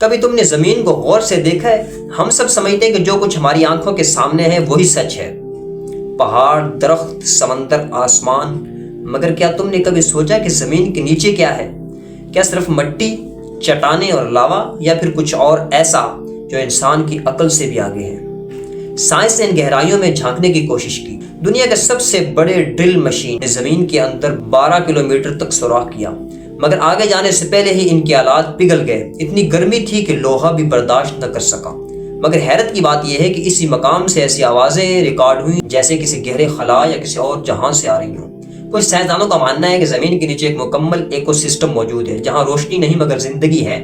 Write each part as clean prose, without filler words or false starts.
کبھی تم نے زمین کو غور سے دیکھا ہے؟ ہم سب سمجھتے ہیں کہ جو کچھ ہماری آنکھوں کے سامنے ہے وہی سچ ہے، پہاڑ، درخت، سمندر، آسمان، مگر کیا تم نے کبھی سوچا کہ زمین کے نیچے کیا ہے؟ کیا صرف مٹی، چٹانیں اور لاوا، یا پھر کچھ اور ایسا جو انسان کی عقل سے بھی آگے ہے؟ سائنس نے ان گہرائیوں میں جھانکنے کی کوشش کی۔ دنیا کے سب سے بڑے ڈرل مشین نے زمین کے اندر 12 کلومیٹر تک سوراخ کیا، مگر آگے جانے سے پہلے ہی ان کے آلات پگھل گئے۔ اتنی گرمی تھی کہ لوہا بھی برداشت نہ کر سکا۔ مگر حیرت کی بات یہ ہے کہ اسی مقام سے ایسی آوازیں ریکارڈ ہوئیں جیسے کسی گہرے خلا یا کسی اور جہاں سے آ رہی ہوں۔ کچھ سائنسدانوں کا ماننا ہے کہ زمین کے نیچے ایک مکمل ایکو سسٹم موجود ہے، جہاں روشنی نہیں مگر زندگی ہے،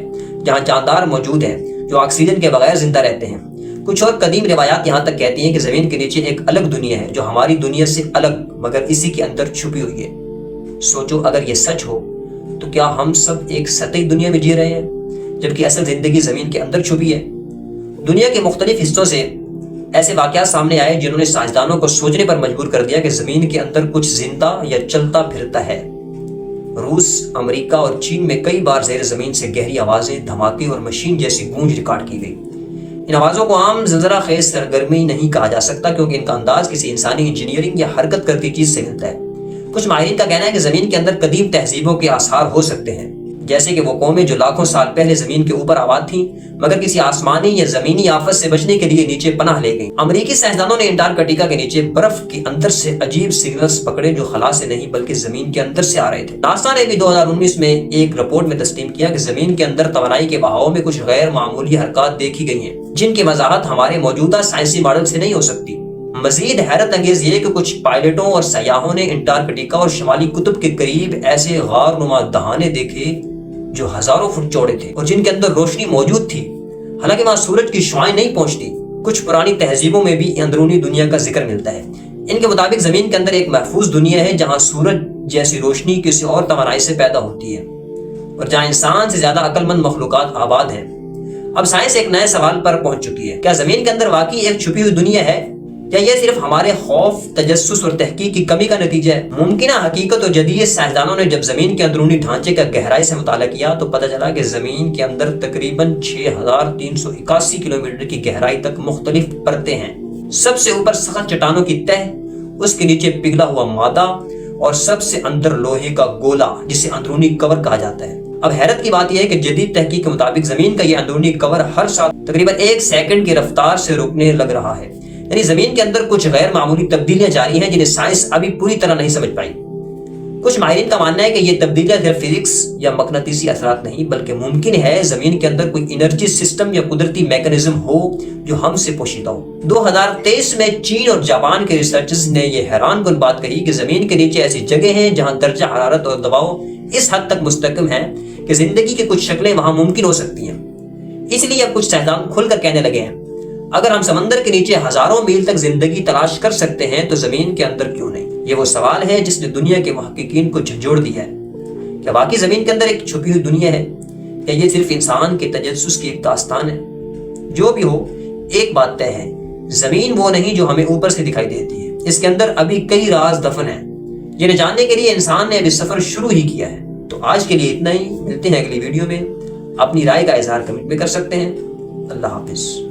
جہاں جاندار موجود ہیں جو آکسیجن کے بغیر زندہ رہتے ہیں۔ کچھ اور قدیم روایات یہاں تک کہتی ہیں کہ زمین کے نیچے ایک الگ دنیا ہے جو ہماری دنیا سے الگ مگر اسی کے اندر چھپی ہوئی ہے۔ سوچو، اگر یہ سچ ہو تو کیا ہم سب ایک سطحی دنیا میں جی رہے ہیں جبکہ اصل زندگی زمین کے اندر چھپی ہے؟ دنیا کے مختلف حصوں سے ایسے واقعات سامنے آئے جنہوں نے سائنسدانوں کو سوچنے پر مجبور کر دیا کہ زمین کے اندر کچھ زندہ یا چلتا پھرتا ہے۔ روس، امریکہ اور چین میں کئی بار زیر زمین سے گہری آوازیں، دھماکے اور مشین جیسی گونج ریکارڈ کی گئی۔ ان آوازوں کو عام زلزلہ خیز سرگرمی نہیں کہا جا سکتا کیونکہ ان کا انداز کسی انسانی انجینئرنگ یا حرکت کرتی چیز سے ملتا ہے۔ کچھ ماہرین کا کہنا ہے کہ زمین کے اندر قدیم تہذیبوں کے آثار ہو سکتے ہیں، جیسے کہ وہ قومیں جو لاکھوں سال پہلے زمین کے اوپر آباد تھیں مگر کسی آسمانی یا زمینی آفت سے بچنے کے لیے نیچے پناہ لے گئیں۔ امریکی سائنسدانوں نے انٹارکٹیکا کے نیچے برف کے اندر سے عجیب سگنلز پکڑے جو خلا سے نہیں بلکہ زمین کے اندر سے آ رہے تھے۔ ناسا نے بھی 2019 میں ایک رپورٹ میں تسلیم کیا کہ زمین کے اندر توانائی کے بہاؤ میں کچھ غیر معمولی حرکات دیکھی گئی ہیں جن کی وضاحت ہمارے موجودہ سائنسی ماڈل سے نہیں ہو سکتی۔ مزید حیرت انگیز یہ کہ کچھ پائلٹوں اور سیاحوں نے انٹارکٹیکا اور شمالی قطب کے قریب ایسے غار نما دہانے دیکھے جو ہزاروں فٹ چوڑے تھے اور جن کے اندر روشنی موجود تھی، حالانکہ وہاں سورج کی شعاعیں نہیں پہنچتی۔ کچھ پرانی تہذیبوں میں بھی اندرونی دنیا کا ذکر ملتا ہے۔ ان کے مطابق زمین کے اندر ایک محفوظ دنیا ہے جہاں سورج جیسی روشنی کسی اور توانائی سے پیدا ہوتی ہے اور جہاں انسان سے زیادہ عقل مند مخلوقات آباد ہیں۔ اب سائنس ایک نئے سوال پر پہنچ چکی ہے، کیا زمین کے اندر واقعی ایک چھپی ہوئی دنیا ہے یا یہ صرف ہمارے خوف، تجسس اور تحقیق کی کمی کا نتیجہ ہے؟ ممکنہ حقیقت اور جدید سائنسدانوں نے جب زمین کے اندرونی ڈھانچے کا گہرائی سے مطالعہ کیا تو پتہ چلا کہ زمین کے اندر تقریباً 6381 کلومیٹر کی گہرائی تک مختلف پرتیں ہیں۔ سب سے اوپر سخت چٹانوں کی تہ، اس کے نیچے پگھلا ہوا مادہ اور سب سے اندر لوہے کا گولا جسے اندرونی کور کہا جاتا ہے۔ اب حیرت کی بات یہ ہے کہ جدید تحقیق کے مطابق زمین کا یہ اندرونی کور ہر سال تقریباً 1 سیکنڈ کی رفتار سے رکنے لگ رہا ہے، یعنی زمین کے اندر کچھ غیر معمولی تبدیلیاں جاری ہیں جنہیں سائنس ابھی پوری طرح نہیں سمجھ پائی۔ کچھ ماہرین کا ماننا ہے کہ یہ تبدیلیاں صرف فزکس یا مقناطیسی اثرات نہیں بلکہ ممکن ہے زمین کے اندر کوئی انرجی سسٹم یا قدرتی میکانزم ہو جو ہم سے پوشیدہ ہو۔ 2023 میں چین اور جاپان کے ریسرچرز نے یہ حیران کن بات کہی کہ زمین کے نیچے ایسی جگہ ہیں جہاں درجہ حرارت اور دباؤ اس حد تک مستحکم ہے کہ زندگی کی کچھ شکلیں وہاں ممکن ہو سکتی ہیں۔ اس لیے اب کچھ سائنسدان کھل کر کہنے لگے ہیں، اگر ہم سمندر کے نیچے ہزاروں میل تک زندگی تلاش کر سکتے ہیں تو زمین کے اندر کیوں نہیں؟ یہ وہ سوال ہے جس نے دنیا کے محققین کو جھنجھوڑ دیا ہے۔ کیا واقعی زمین کے اندر ایک چھپی ہوئی دنیا ہے یا یہ صرف انسان کے تجسس کی ایک داستان ہے؟ جو بھی ہو، ایک بات طے ہے، زمین وہ نہیں جو ہمیں اوپر سے دکھائی دیتی ہے، اس کے اندر ابھی کئی راز دفن ہیں جنہیں جاننے کے لیے انسان نے ابھی سفر شروع ہی کیا ہے۔ تو آج کے لیے اتنا ہی، ملتے ہیں اگلی ویڈیو میں۔ اپنی رائے کا اظہار کمنٹ میں کر سکتے ہیں۔ اللہ حافظ۔